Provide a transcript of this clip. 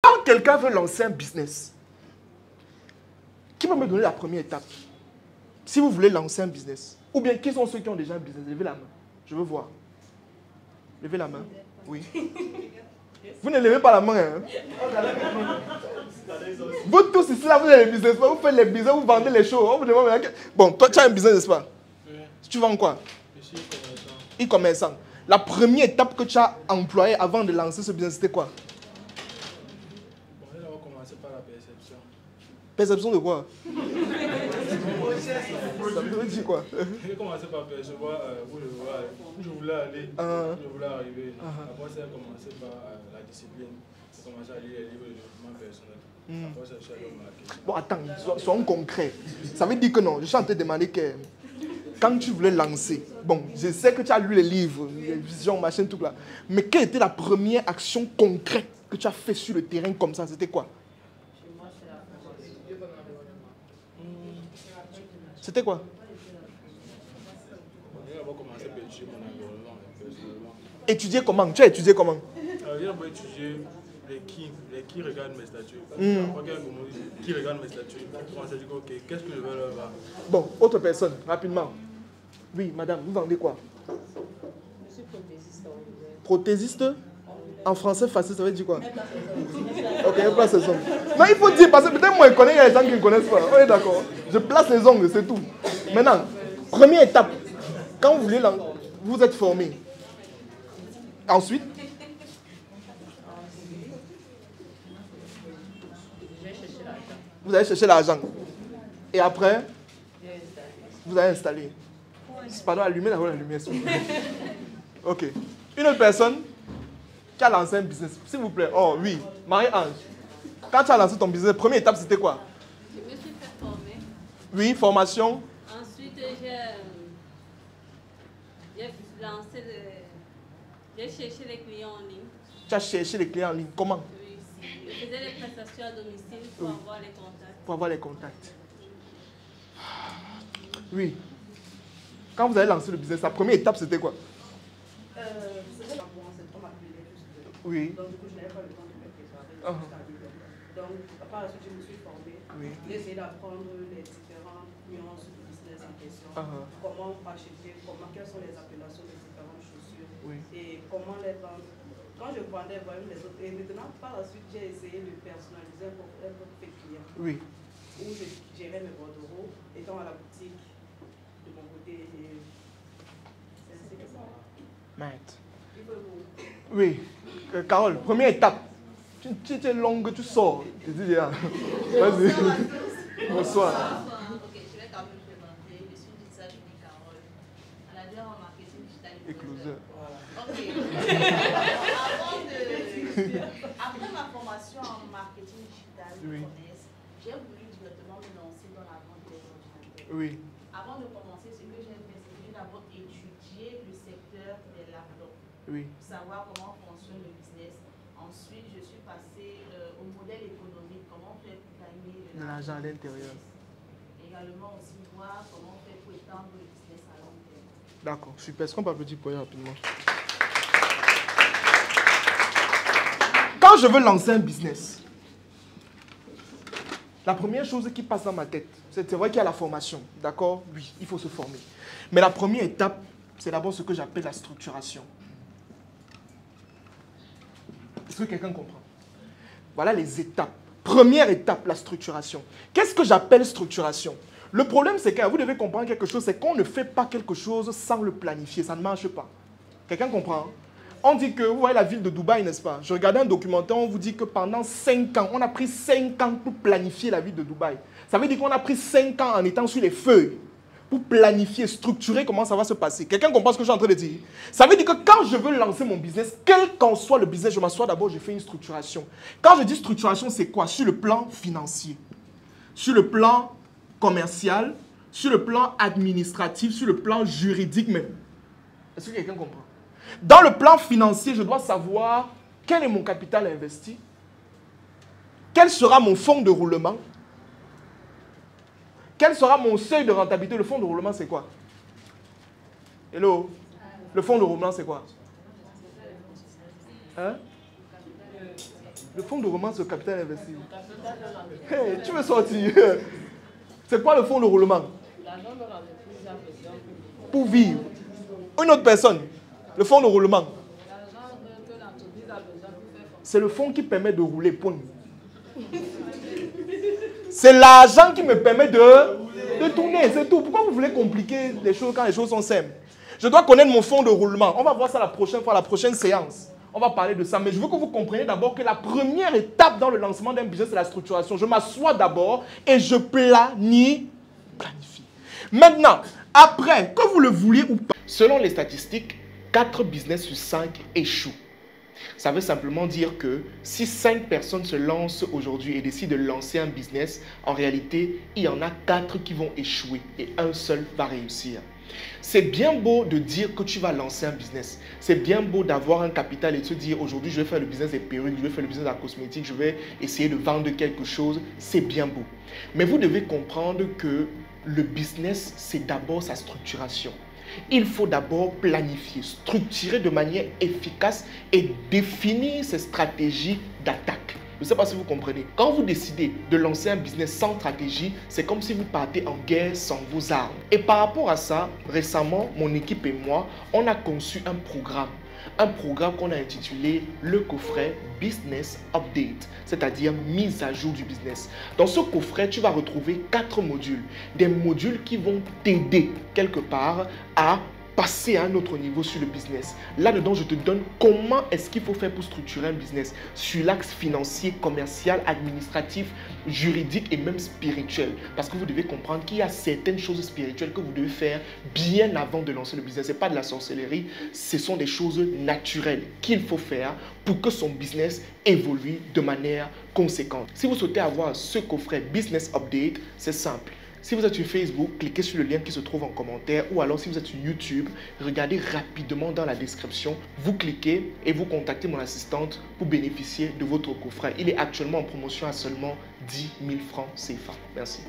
Quand quelqu'un veut lancer un business, qui va me donner la première étape? Si vous voulez lancer un business, ou bien qui sont ceux qui ont déjà un business? Levez la main. Je veux voir. Levez la main. Oui. Vous ne levez pas la main. Hein? Vous tous ici, là, vous avez les business. Vous faites les business, vous vendez les choses. On vous demande, bon, toi, tu as un business, n'est-ce pas? Oui. Tu vends quoi? Je suis e-commerçant. E-commerçant. La première étape que tu as employée avant de lancer ce business, c'était quoi? Bon, on va commencer par la perception. Perception de quoi? Ça veut dire quoi? J'ai commencé par percevoir où je voulais aller, où je voulais arriver. Après, ça a commencé par la discipline. J'ai commencé à lire les livres de développement personnel. Après, ça, je suis allé au marketing. Bon, attends, soyons concrets. Ça veut dire que non, je suis en train de demander que quand tu voulais lancer, bon, je sais que tu as lu les livres, les visions, machin, tout là. Mais quelle était la première action concrète que tu as fait sur le terrain comme ça? C'était quoi? C'était quoi? Étudier comment? Tu as étudié comment? J'ai d'abord étudié les qui regardent mes statuts. Qui regardent mes statuts. Je commence à dire, ok, qu'est-ce que je veux leur voir? Bon, autre personne, rapidement. Oui, madame, vous vendez quoi? Je suis prothésiste. Prothésiste? En français facile, ça veut dire quoi? Ok, place les ongles. Non, il faut dire, parce que peut-être moi, je connais, il y a des gens qui ne connaissent pas. On est d'accord. Je place les ongles, c'est tout. Maintenant, première étape, quand vous voulez, vous êtes formé. Ensuite, vous allez chercher l'argent. Et après, vous allez installer. Pardon, allumez la lumière. Ok. Une autre personne qui a lancé un business, s'il vous plaît. Oh oui, Marie-Ange. Quand tu as lancé ton business, première étape, c'était quoi? Je me suis fait former. Oui, formation. Ensuite, j'ai lancé j'ai cherché les clients en ligne. Tu as cherché les clients en ligne. Comment? Oui, je faisais les prestations à domicile pour avoir les contacts. Pour avoir les contacts. Oui. Quand vous avez lancé le business, la première étape, c'était quoi? C'était on m'appelait juste. Oui. Donc, du coup, je n'avais pas le temps de me préparer jusqu'à l'heure. Donc, par la suite, je me suis formée. Oui. J'ai essayé d'apprendre les différentes nuances du business en question. Comment acheter, quelles sont les appellations des différentes chaussures. Oui. Et comment les vendre. Quand je vendais vraiment les autres. Et maintenant, par la suite, j'ai essayé de personnaliser un peu client. Oui. Où je gérais mes bordereaux, étant à la boutique de mon côté. C'est ainsi que ça. Maître. Oui. Carole, première étape. Tu es longue, tu sors. Je dis déjà. Vas-y. Bonsoir. Ok, je vais quand même me présenter. Je suis Lisa, je suis Carole. Manager en marketing digital. Écloseur. Ok. Après ma formation en marketing digital, j'ai voulu directement me lancer dans la vente des ordinateurs. Oui. Avant de commencer, ce que j'ai fait, c'est que j'ai d'abord étudié le secteur des laptops. Oui. Pour savoir comment fonctionne le business. Ensuite, je suis passée au modèle économique, comment faire pour gagner de l'argent à l'intérieur. Également aussi voir comment faire pour étendre le business à long terme. D'accord, super. Est-ce qu'on peut applaudir pour eux rapidement? Quand je veux lancer un business, la première chose qui passe dans ma tête, c'est vrai qu'il y a la formation, d'accord? Oui, il faut se former. Mais la première étape, c'est d'abord ce que j'appelle la structuration. Est-ce que quelqu'un comprend? Voilà les étapes. Première étape, la structuration. Qu'est-ce que j'appelle structuration? Le problème, c'est que vous devez comprendre quelque chose, c'est qu'on ne fait pas quelque chose sans le planifier. Ça ne marche pas. Quelqu'un comprend? On dit que, vous voyez la ville de Dubaï, n'est-ce pas? Je regardais un documentaire, on vous dit que pendant 5 ans, on a pris 5 ans pour planifier la ville de Dubaï. Ça veut dire qu'on a pris 5 ans en étant sur les feuilles pour planifier, structurer comment ça va se passer. Quelqu'un comprend ce que je suis en train de dire? Ça veut dire que quand je veux lancer mon business, quel qu'en soit le business, je m'assois d'abord, je fais une structuration. Quand je dis structuration, c'est quoi? Sur le plan financier, sur le plan commercial, sur le plan administratif, sur le plan juridique même. Est-ce que quelqu'un comprend? Dans le plan financier, je dois savoir quel est mon capital investi, quel sera mon fonds de roulement, quel sera mon seuil de rentabilité. Le fonds de roulement, c'est quoi? Hello? Le fonds de roulement, c'est quoi? Hein? Le fonds de roulement, c'est le capital investi. Hey, tu veux sortir? C'est quoi le fonds de roulement? L'argent de l'entreprise a besoin pour vivre. Une autre personne, le fonds de roulement. L'argent que l'entreprise a besoin pour faire fonctionner. C'est le fonds qui permet de rouler. Point. C'est l'argent qui me permet de tourner, c'est tout. Pourquoi vous voulez compliquer les choses quand les choses sont simples? Je dois connaître mon fonds de roulement. On va voir ça la prochaine fois, la prochaine séance. On va parler de ça. Mais je veux que vous compreniez d'abord que la première étape dans le lancement d'un business, c'est la structuration. Je m'assois d'abord et je planifie. Maintenant, après, que vous le vouliez ou pas, selon les statistiques, 4 business sur 5 échouent. Ça veut simplement dire que si 5 personnes se lancent aujourd'hui et décident de lancer un business, en réalité, il y en a 4 qui vont échouer et un seul va réussir. C'est bien beau de dire que tu vas lancer un business. C'est bien beau d'avoir un capital et de se dire aujourd'hui je vais faire le business des perruques, je vais faire le business de la cosmétique, je vais essayer de vendre quelque chose. C'est bien beau. Mais vous devez comprendre que le business, c'est d'abord sa structuration. Il faut d'abord planifier, structurer de manière efficace et définir ses stratégies d'attaque. Je ne sais pas si vous comprenez. Quand vous décidez de lancer un business sans stratégie, c'est comme si vous partez en guerre sans vos armes. Et par rapport à ça, récemment, mon équipe et moi, on a conçu un programme. Un programme qu'on a intitulé le coffret Business Update, c'est-à-dire mise à jour du business. Dans ce coffret, tu vas retrouver 4 modules. Des modules qui vont t'aider quelque part à passer à un autre niveau sur le business. Là-dedans, je te donne comment est-ce qu'il faut faire pour structurer un business sur l'axe financier, commercial, administratif, juridique et même spirituel. Parce que vous devez comprendre qu'il y a certaines choses spirituelles que vous devez faire bien avant de lancer le business. Ce n'est pas de la sorcellerie, ce sont des choses naturelles qu'il faut faire pour que son business évolue de manière conséquente. Si vous souhaitez avoir ce coffret Business Update, c'est simple. Si vous êtes sur Facebook, cliquez sur le lien qui se trouve en commentaire ou alors si vous êtes sur YouTube, regardez rapidement dans la description. Vous cliquez et vous contactez mon assistante pour bénéficier de votre coffret. Il est actuellement en promotion à seulement 10 000 francs CFA. Merci.